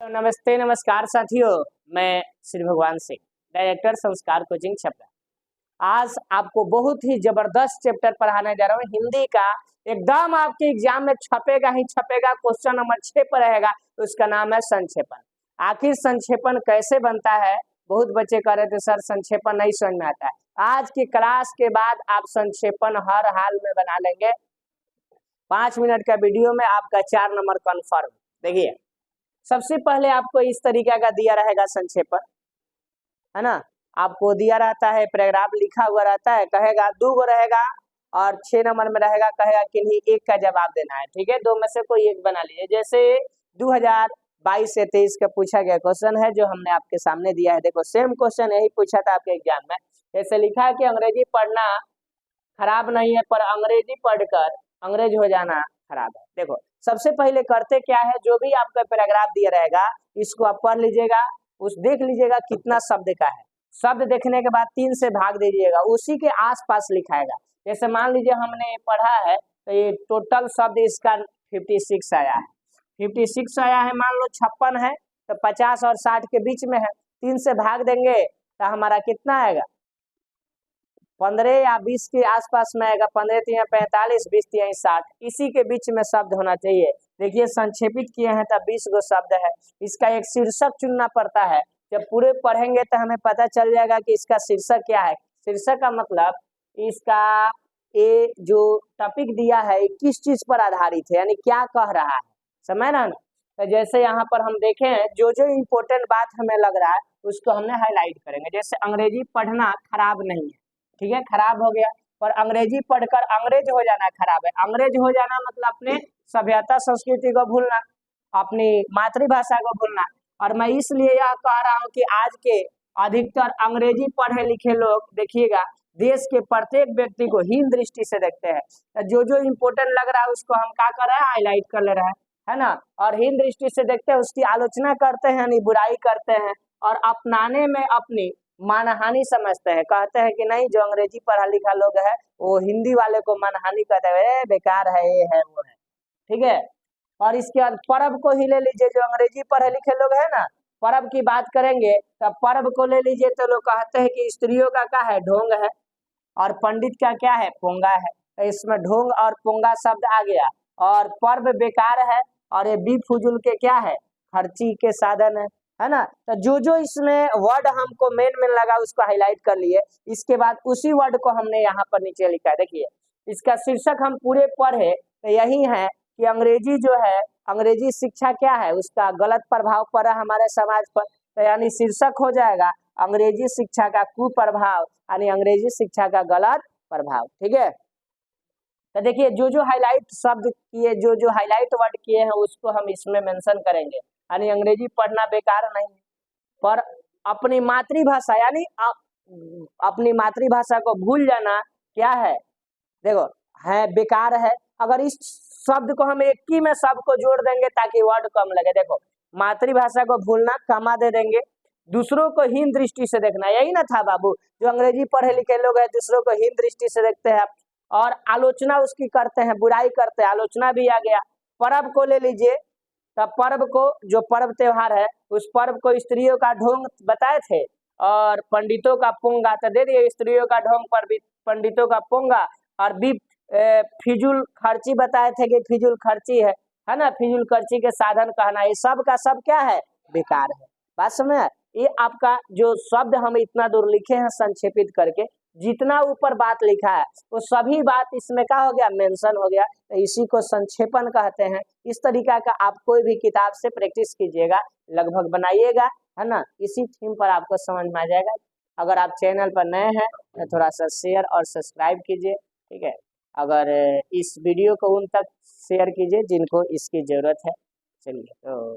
तो नमस्ते नमस्कार साथियों, मैं श्री भगवान सिंह, डायरेक्टर संस्कार कोचिंग छपरा। आज आपको बहुत ही जबरदस्त चैप्टर पढ़ाने जा रहा हूँ हिंदी का। एकदम आपके एग्जाम में छपेगा ही छपेगा, क्वेश्चन नंबर 6 पर रहेगा। तो उसका नाम है संक्षेपण। आखिर संक्षेपण कैसे बनता है? बहुत बच्चे कह रहे थे सर संक्षेपण नहीं समझ में आता है। आज की क्लास के बाद आप संक्षेपण हर हाल में बना लेंगे। 5 मिनट का वीडियो में आपका 4 नंबर कन्फर्म। देखिए, सबसे पहले आपको इस तरीके का दिया रहेगा संक्षेपण, है ना। आपको दिया रहता है, पैराग्राफ लिखा हुआ रहता है, कहेगा 2 गो रहेगा और 6 नंबर में रहेगा, कहेगा किन्हीं एक का जवाब देना है। ठीक है, 2 में से कोई एक बना लीजिए। जैसे 2022 से 23 का पूछा गया क्वेश्चन है जो हमने आपके सामने दिया है। देखो, सेम क्वेश्चन यही पूछा था आपके एग्जाम में। जैसे लिखा है कि अंग्रेजी पढ़ना खराब नहीं है, पर अंग्रेजी पढ़कर अंग्रेज हो जाना खराब है। देखो, सबसे पहले करते क्या है, जो भी आपका पैराग्राफ दिया रहेगा इसको आप पढ़ लीजिएगा, देख लीजिएगा कितना शब्द का है। शब्द देखने के बाद 3 से भाग दीजिएगा, उसी के आसपास लिखाएगा। जैसे मान लीजिए हमने पढ़ा है तो ये टोटल शब्द इसका 56 आया है। 56 आया है, मान लो 56 है तो 50 और 60 के बीच में है। 3 से भाग देंगे तो हमारा कितना आएगा? 15 या 20 के आसपास में आएगा। 15 3 45, 20 3 60, इसी के बीच में शब्द होना चाहिए। देखिए, संक्षेपित किए हैं तब 20 गो शब्द है। इसका एक शीर्षक चुनना पड़ता है। जब पूरे पढ़ेंगे तो हमें पता चल जाएगा कि इसका शीर्षक क्या है। शीर्षक का मतलब इसका ये जो टॉपिक दिया है किस चीज पर आधारित है, यानी क्या कह रहा है, समझ ना। तो जैसे यहाँ पर हम देखें, जो जो इम्पोर्टेंट बात हमें लग रहा है उसको हमने हाईलाइट करेंगे। जैसे अंग्रेजी पढ़ना खराब नहीं है, ठीक है, खराब हो गया, पर अंग्रेजी पढ़कर अंग्रेज हो जाना खराब है। अंग्रेज हो जाना मतलब अपने सभ्यता संस्कृति को भूलना, अपनी मातृभाषा को भूलना। और मैं इसलिए यह कह रहा हूँ कि आज के अधिकतर अंग्रेजी पढ़े लिखे लोग देखिएगा देश के प्रत्येक व्यक्ति को हीन दृष्टि से देखते हैं। जो जो इम्पोर्टेंट लग रहा है उसको हम क्या कर रहे हैं, हाईलाइट कर ले रहे हैं, है ना। और हीन दृष्टि से देखते हैं, उसकी आलोचना करते हैं, यानी बुराई करते हैं, और अपनाने में अपनी मानहानि समझते हैं। कहते हैं कि नहीं, जो अंग्रेजी पढ़ा लिखा लोग है वो हिंदी वाले को मानहानि कहते हैं, बेकार है, ये है वो है, ठीक है। और इसके बाद पर्व को ही ले लीजिए। जो अंग्रेजी पढ़े लिखे लोग है ना, पर्व की बात करेंगे तो पर्व को ले लीजिए तो लोग कहते हैं कि स्त्रियों का क्या है, ढोंग है, और पंडित का क्या है, पोंगा है। तो इसमें ढोंग और पोंगा शब्द आ गया। और पर्व बेकार है, और ये बेफिजूल के क्या है, खर्ची के साधन है ना। तो जो जो इसमें वर्ड हमको मेन लगा उसको हाईलाइट कर लिए। इसके बाद उसी वर्ड को हमने यहाँ पर नीचे लिखा है। देखिए, इसका शीर्षक हम पूरे पढ़े तो यही है कि अंग्रेजी जो है, अंग्रेजी शिक्षा क्या है, उसका गलत प्रभाव पड़ा हमारे समाज पर। तो यानी शीर्षक हो जाएगा अंग्रेजी शिक्षा का कुप्रभाव, यानी अंग्रेजी शिक्षा का गलत प्रभाव। ठीक है, तो देखिए जो जो हाईलाइट शब्द किए, जो जो हाईलाइट वर्ड किए हैं उसको हम इसमें मेंशन करेंगे। यानी अंग्रेजी पढ़ना बेकार नहीं, पर अपनी मातृभाषा यानी अपनी मातृभाषा को भूल जाना क्या है, देखो है बेकार है। अगर इस शब्द को हम एक ही में सबको जोड़ देंगे ताकि वर्ड कम लगे। देखो, मातृभाषा को भूलना, कमा दे देंगे, दूसरों को हीन दृष्टि से देखना, यही ना था बाबू। जो अंग्रेजी पढ़े लिखे लोग हैं दूसरों को हीन दृष्टि से देखते हैं और आलोचना उसकी करते हैं, बुराई करते हैं, आलोचना भी आ गया। पर्व को ले लीजिए, तब पर्व को, जो पर्व त्योहार है उस पर्व को स्त्रियों का ढोंग बताए थे और पंडितों का पोंगा, तो दे दिए स्त्रियों का ढोंग पर पंडितों का पोंगा। और भी फिजूल खर्ची बताए थे कि फिजूल खर्ची है ना, फिजूल खर्ची के साधन कहना, ये सब का सब क्या है, बेकार है। बात समझ। ये आपका जो शब्द हम इतना दूर लिखे हैं संक्षेपित करके, जितना ऊपर बात लिखा है वो सभी बात इसमें क्या हो गया, मेंशन हो गया। तो इसी को संक्षेपण कहते हैं। इस तरीका का आप कोई भी किताब से प्रैक्टिस कीजिएगा, लगभग बनाइएगा, है ना। इसी थीम पर आपको समझ में आ जाएगा। अगर आप चैनल पर नए हैं तो थोड़ा सा शेयर और सब्सक्राइब कीजिए, ठीक है। अगर इस वीडियो को उन तक शेयर कीजिए जिनको इसकी जरूरत है। चलिए, तो